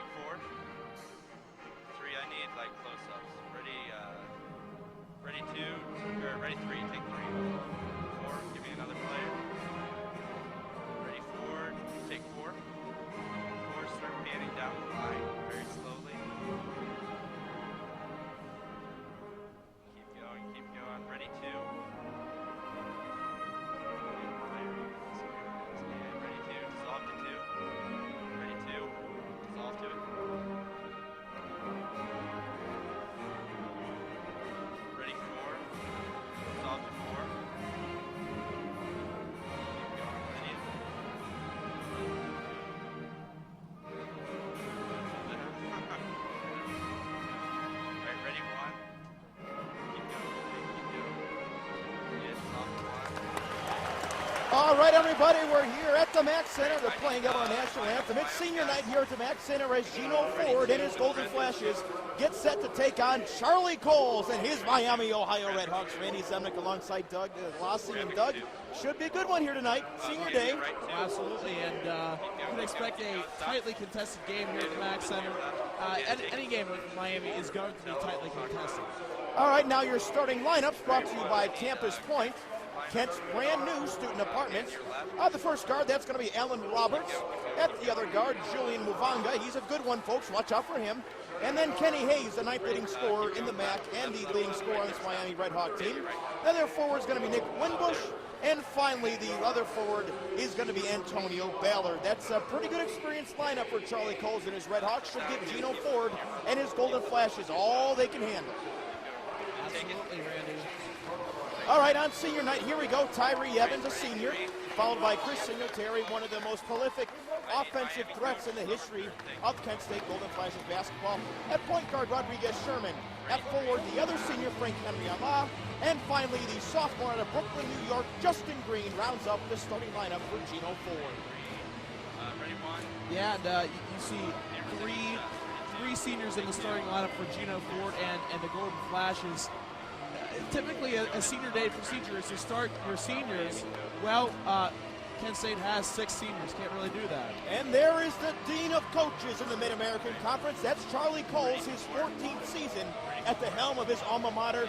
take 4. 3, I need like close-ups. Ready 2, or ready 3, take 3. 4, give me another player. Ready 4, take 4. 4, start panning down the line very slowly. Keep going. Ready 2. Ready 2, dissolve to 2. Ready 2, dissolve to it. Ready 4, dissolve to 4. Keep going, ready. Alright, ready 1. Keep going. Yeah, dissolve to 1. All right, everybody, we're here at the Mack Center. They're playing our national anthem. It's senior night here at the Mack Center as Gino Ford and his Golden Flashes get set to take on Charlie Coles and his Miami, Ohio Redhawks. Randy Zemnick alongside Doug Lossie, and Doug. Should be a good one here tonight, senior day. Absolutely, and you can expect a tightly contested game here at the Mack Center. Any game with Miami is going to be tightly contested. All right, now your starting lineups brought to you by Campus Point, Kent's brand new student apartments. The first guard, that's going to be Alan Roberts. At the other guard, Julian Muvanga. He's a good one, folks. Watch out for him. And then Kenny Hayes, the ninth leading scorer in the MAC and the leading scorer on this Miami Redhawk team. The other forward is going to be Nick Winbush. And finally, the other forward is going to be Antonio Ballard. That's a pretty good experienced lineup for Charlie Coles and his Redhawks. Should give Gino Ford and his Golden Flashes all they can handle. Absolutely, Randy. All right, on senior night, here we go. Tyree Evans, a senior, followed by Chris Singletary, one of the most prolific offensive threats in the history of Kent State Golden Flashes basketball. At point guard, Rodriguez Sherman. At forward, the other senior, Frank Henry Allah. And finally, the sophomore out of Brooklyn, New York, Justin Green, rounds up the starting lineup for Gino Ford. Ready 1. Yeah, and you see three seniors in the starting lineup for Gino Ford and the Golden Flashes. Typically, a senior day procedure is to start your seniors. Well, Kent State has 6 seniors. Can't really do that. And there is the Dean of Coaches in the Mid-American Conference. That's Charlie Coles, his 14th season at the helm of his alma mater.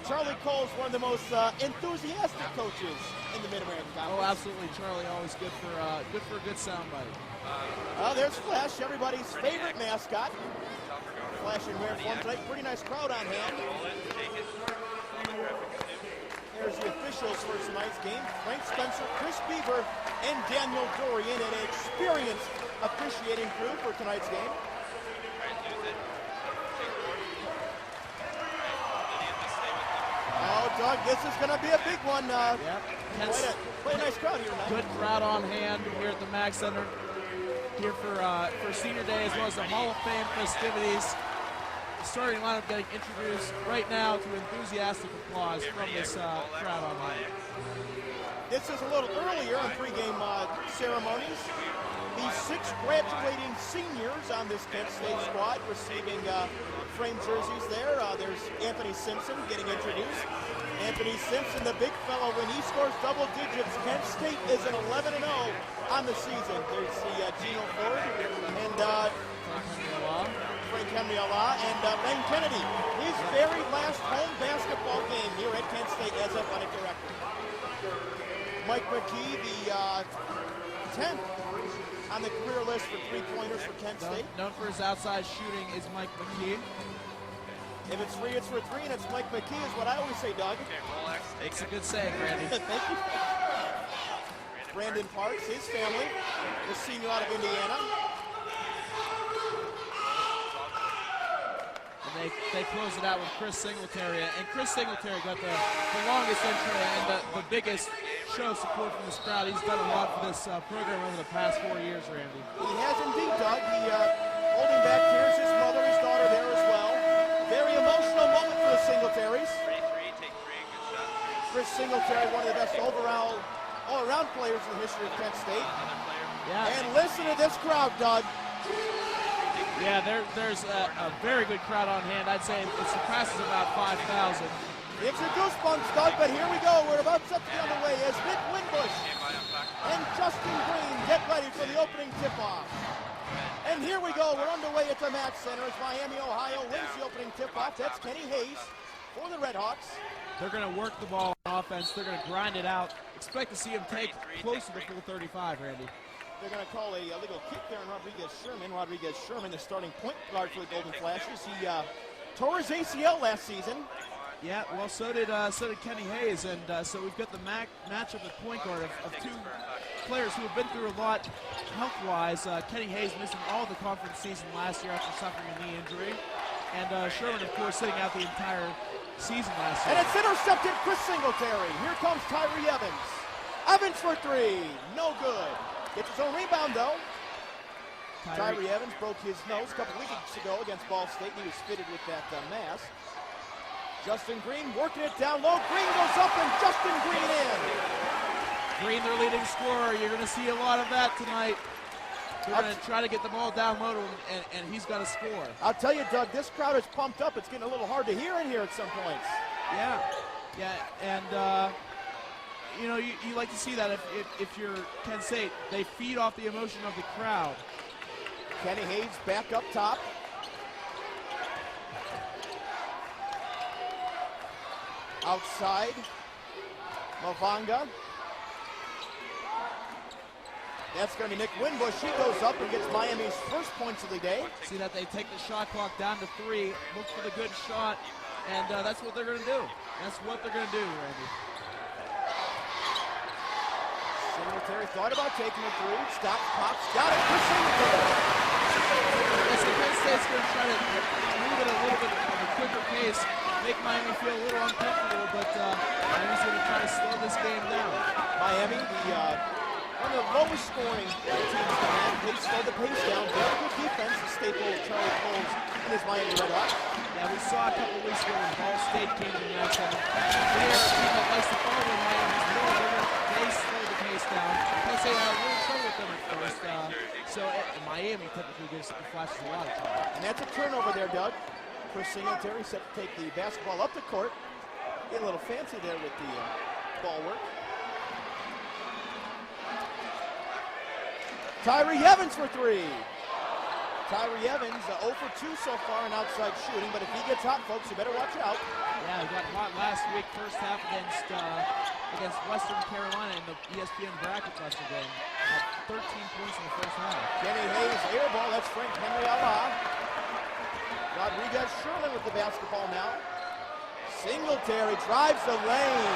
Charlie Coles, one of the most enthusiastic coaches in the Mid-American Conference. Oh, absolutely. Charlie, always good for a good soundbite. There's Flash, everybody's favorite mascot. Flash in rare form tonight. Pretty nice crowd on hand. There's the officials for tonight's game. Frank Spencer, Chris Beaver, and Daniel Dorian, an experienced officiating crew for tonight's game. Oh, Doug, this is going to be a big one. Yep. Quite a nice crowd here tonight. Good crowd on hand here at the Mack Center. Here for senior day as well as the Hall of Fame festivities. The starting lineup getting introduced right now to enthusiastic applause from this crowd on hand. This is a little earlier in pregame ceremonies. The 6 graduating seniors on this Kent State squad receiving framed jerseys there. There's Anthony Simpson getting introduced. Anthony Simpson, the big fellow, when he scores double digits, Kent State is an 11-0 on the season. There's the Gino Ford and Frank Henry Allah and Ben Kennedy. His very last home basketball game here at Kent State as athletic director. Mike McKee, the 10th on the career list for three-pointers for Kent State. Known for his outside shooting is Mike McKee. If it's free, it's for 3, and it's Mike McKee is what I always say, Doug. It's a good saying, Randy. Thank you. Brandon Parks, his family, the senior out of Indiana. And they close it out with Chris Singletary. And Chris Singletary got the longest intro and the biggest show of support from this crowd. He's done a lot for this program over the past 4 years, Randy. He has indeed, Doug. He holding back tears, his mother, his daughter there as well. Very emotional moment for the Singletaries. Chris Singletary, one of the best all-around players in the history of Kent State. Yeah. And listen to this crowd, Doug. Yeah, there's a very good crowd on hand. I'd say it surpasses about 5,000. It's your goosebumps, Doug, but here we go. We're about set to be on the way as Nick Winbush and Justin Green get ready for the opening tip-off. And here we go. We're underway at the Mack Center as Miami, Ohio wins the opening tip-off. That's Kenny Hayes for the Redhawks. They're going to work the ball on offense. They're going to grind it out. Expect to see him take close to the full 35, Randy. They're going to call a illegal kick there on Rodriguez Sherman. Rodriguez Sherman, the starting point guard for the Golden Flashes. He tore his ACL last season. Yeah, well, so did Kenny Hayes, and so we've got the matchup at point guard of two players who have been through a lot health-wise. Kenny Hayes missing all the conference season last year after suffering a knee injury, and Sherman, of course, sitting out the entire season last year. And it's intercepted, Chris Singletary. Here comes Tyree Evans. Evans for three, no good. Gets his own rebound, though. Tyree Evans broke his nose a couple weeks ago against Ball State. He was fitted with that mask. Justin Green working it down low. Green goes up and Justin Green in. Green, their leading scorer. You're going to see a lot of that tonight. They're going to try to get the ball down low to him, and he's got to score. I'll tell you, Doug, this crowd is pumped up. It's getting a little hard to hear in here at some points. Yeah, and you know, you like to see that if you're Kent State. They feed off the emotion of the crowd. Kenny Hayes back up top. Outside, Mavanga. That's going to be Nick Winbush. He goes up and gets Miami's first points of the day. See that they take the shot clock down to 3, look for the good shot, and that's what they're going to do. That's what they're going to do, Randy. Singletary thought about taking a three. Stops, pops, got it for Singletary. Yes, Kent State's going to try to move it a little bit of a quicker pace, make Miami feel a little uncomfortable, but Miami's going to try to slow this game down. Miami, one of the lowest scoring teams in the league. They slowed the pace down. Very good defense, the staple of Charlie Coles and his Miami Redhawks. Yeah, we saw a couple weeks ago when Ball State came to the Mack Center. They're a team that likes to follow Miami's more. They slowed the pace down. They say had a little trouble with them at first. So Miami typically gives the Flashes a lot of trouble. And that's a turnover there, Doug. Chris Singletary set to take the basketball up the court. Get a little fancy there with the ball work. Tyree Evans for three. Tyree Evans 0 for 2 so far in outside shooting, but if he gets hot, folks, you better watch out. Yeah, he got hot last week, first half against Western Carolina in the ESPN bracket buster game. Had 13 points in the first half. Kenny Hayes air ball. That's Frank Henry Allah. Rodriguez Sherman with the basketball now. Singletary drives the lane.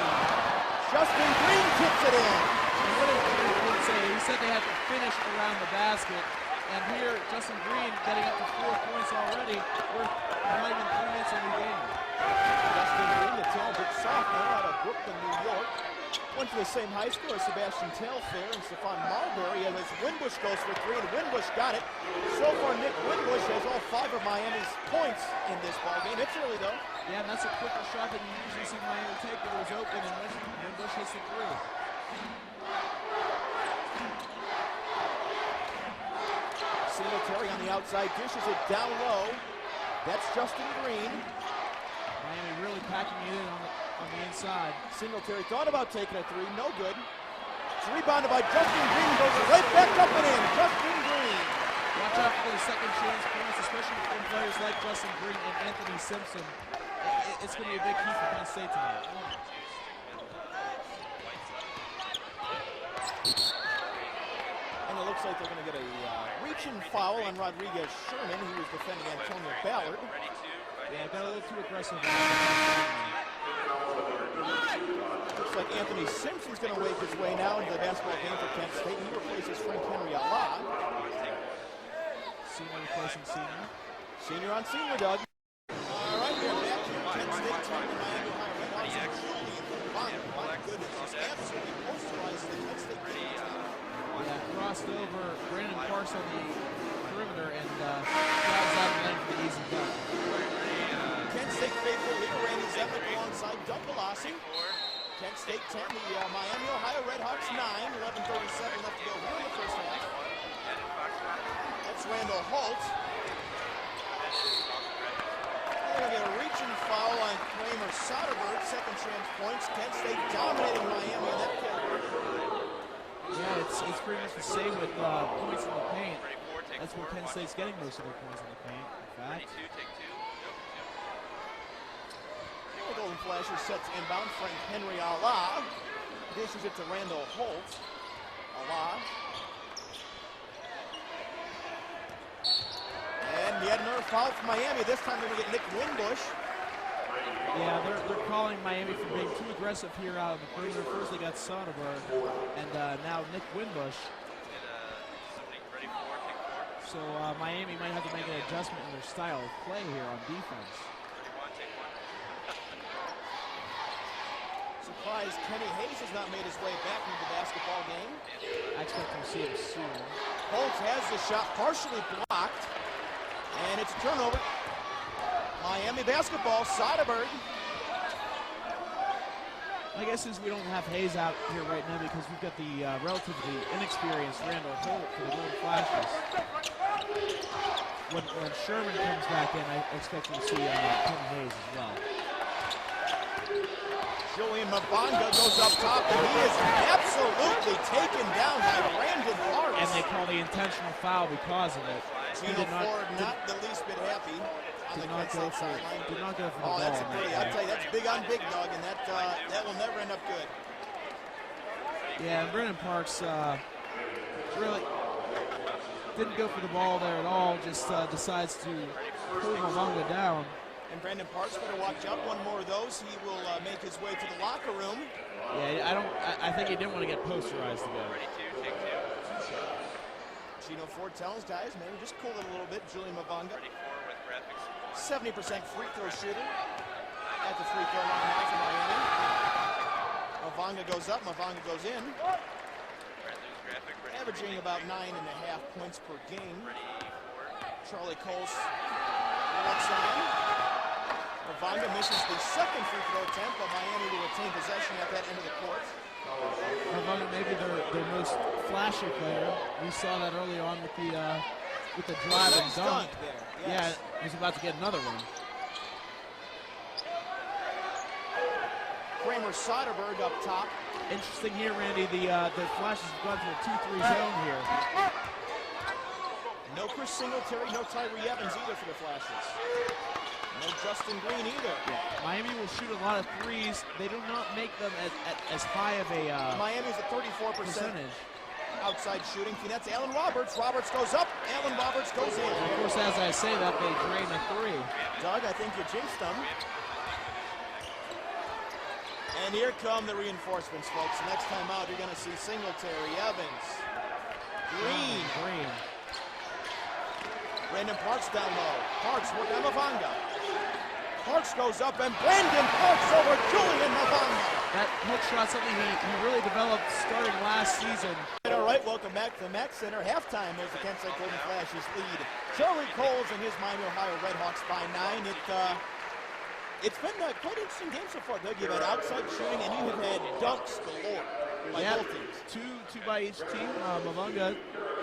Justin Green kicks it in. And what did Green say? He said they had to finish around the basket. And here, Justin Green getting up to 4 points already. We're not even 3 minutes in the game. Justin Green, the talented sophomore out of Brooklyn, New York. Went to the same high school as Sebastian Telfair and Stephon Marbury, and as Winbush goes for three, and Winbush got it. So far, Nick Winbush has all 5 of Miami's points in this ballgame. It's early, though. Yeah, and that's a quicker shot than you usually see Miami take, but it was open, and Winbush hits the three. Singletary on the outside, dishes it down low. That's Justin Green. Miami really packing it in on the inside. Singletary thought about taking a three, no good. It's rebounded by Justin Green, goes right back up and in. Justin Green. Watch out for the second chance points, especially from players like Justin Green and Anthony Simpson. It's going to be a big key for Penn State tonight. And it looks like they're going to get a reach-in foul on Rodriguez Sherman, who was defending Antonio Ballard. Yeah, got a little too aggressive. Looks like Anthony Simpson's going to wake his way now into the basketball game for Kent State. He replaces Frank Henry Allah. Senior replacing senior. Senior on senior, Doug. All right, we're back here. Kent State team, the Miami Ohio Redhawks. My goodness, he's absolutely posterized the Kent State team. Yeah, crossed over Brandon Parks on the perimeter and drives out the lane for the easy dunk. Kent State faithful leader Randy Zemlick alongside Doug Galassi. Kent State 10, the Miami Ohio Redhawks 9, 11:37 left to go here in the first half. That's Randall Holt. They're going to get a reaching foul on Kramer Soderberg, second chance points. Kent State dominating Miami in that category. Yeah, it's pretty much the same with points in the paint. That's where Penn State's getting most of their points in the paint. In Ready fact, two, take two. The Golden Flashes sets inbound. Frank Henry Allah dishes it to Randall Holt. Allah. And yet another foul for Miami. This time we're going to get Nick Winbush. yeah, they're calling Miami for being too aggressive here out of the perimeter. First they got Soderberg, and now Nick Winbush. Something ready four, take four. So Miami might have to make an adjustment in their style of play here on defense. Ready one, take one. Surprised Kenny Hayes has not made his way back into the basketball game. I expect to see him soon. Holt has the shot partially blocked. And it's a turnover. Miami basketball, Soderberg. My guess is we don't have Hayes out here right now because we've got the relatively inexperienced Randall Holt for the Golden Flashes. When Sherman comes back in, I expect to see Kenny Hayes as well. Julian Mabanga goes up top, and he is absolutely taken down by Brandon Parks. And they call the intentional foul because of it. Gino Ford not the least bit happy on the Penn State sideline. Did not go for the Oh, ball. that's a on pretty, that I'll tell you, that's big on big, Doug, and that will never end up good. Yeah, and Brandon Parks really didn't go for the ball there at all, just decides to pull Mavanga down. And Brandon Parks better watch out. One more of those, he will make his way to the locker room. Yeah, I think he didn't want to get posterized again. Ready two, take two. Gino Ford tells guys, maybe just cool it a little bit. Julian Mavanga, Ready four with graphics. 70% free throw shooter at the free throw line now for Miami. Mavanga goes up, Mavanga goes in. Right, lose graphic. Ready Averaging about 9.5 points per game. Ready four. Charlie Coles walks on. Mavanga misses the second free throw attempt, but Miami will retain possession at that end of the court. Mavanga maybe their most flashy player. We saw that early on with the drive and Nice dunk. there. Yeah, Yes. he's about to get another one. Kramer Soderberg up top. Interesting here, Randy. The Flashes have gone to a 2-3 zone here. No Chris Singletary, no Tyree Evans either for the Flashes. No Justin Green either. Miami will shoot a lot of threes. They do not make them at as high of a Miami's at 34% percentage. outside shooting. That's Allen Roberts. Roberts goes up. Allen Roberts goes in. Of course, as I say that, they drain a three. Doug, I think you jinxed them. And here come the reinforcements, folks. Next time out, you're going to see Singletary, Evans, Green. Brandon Parks down low. Parks work on Mavanga. Parks goes up, and Brandon Parks over Julian Mavanga. That hook shot, something he really developed starting last season. All right, welcome back to the Mac Center. Halftime as the Kent State Golden Flashes lead Charlie Coles and his Miami, Ohio Redhawks by 9. It's been quite an interesting game so far, Doug. You've had outside shooting, and you have had dunks galore by both teams. Two by each team. Mavanga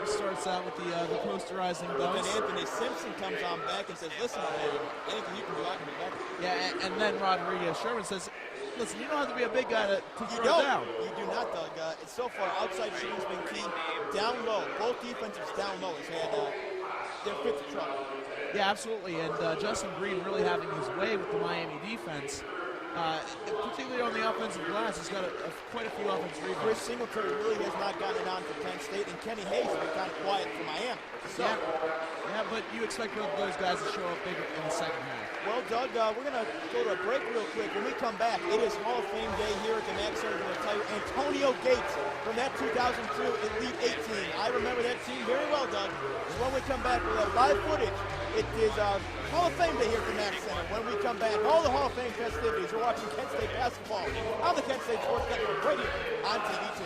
starts out with the posterizing But then dunks. Anthony Simpson comes on back and says, listen, man, anything you can do, I can do better. Yeah, and then Rodriguez Sherman says, listen, you don't have to be a big guy to You throw don't. down. You do not, Doug. So far, outside shooting's been key. Down low, both defenses down low has had their fifth trouble. Yeah, absolutely. And Justin Green really having his way with the Miami defense, particularly on the offensive glass. He's got quite a few offensive Chris rebounds. Singletary really has not gotten it on for Penn State, and Kenny Hayes has been kind of quiet for Miami. So, Yeah, but you expect both of those guys to show up bigger in the second half. well, Doug, we're going to go to a break real quick. When we come back, it is Hall of Fame Day here at the Mac Center. We're going to tell you Antonio Gates from that 2002 Elite 8 team. I remember that team very well, Doug. So when we come back, we'll have live footage. It is Hall of Fame Day here at the Mac Center. When we come back, all the Hall of Fame festivities. We're watching Kent State basketball on the Kent State Sports Network right here on TV2.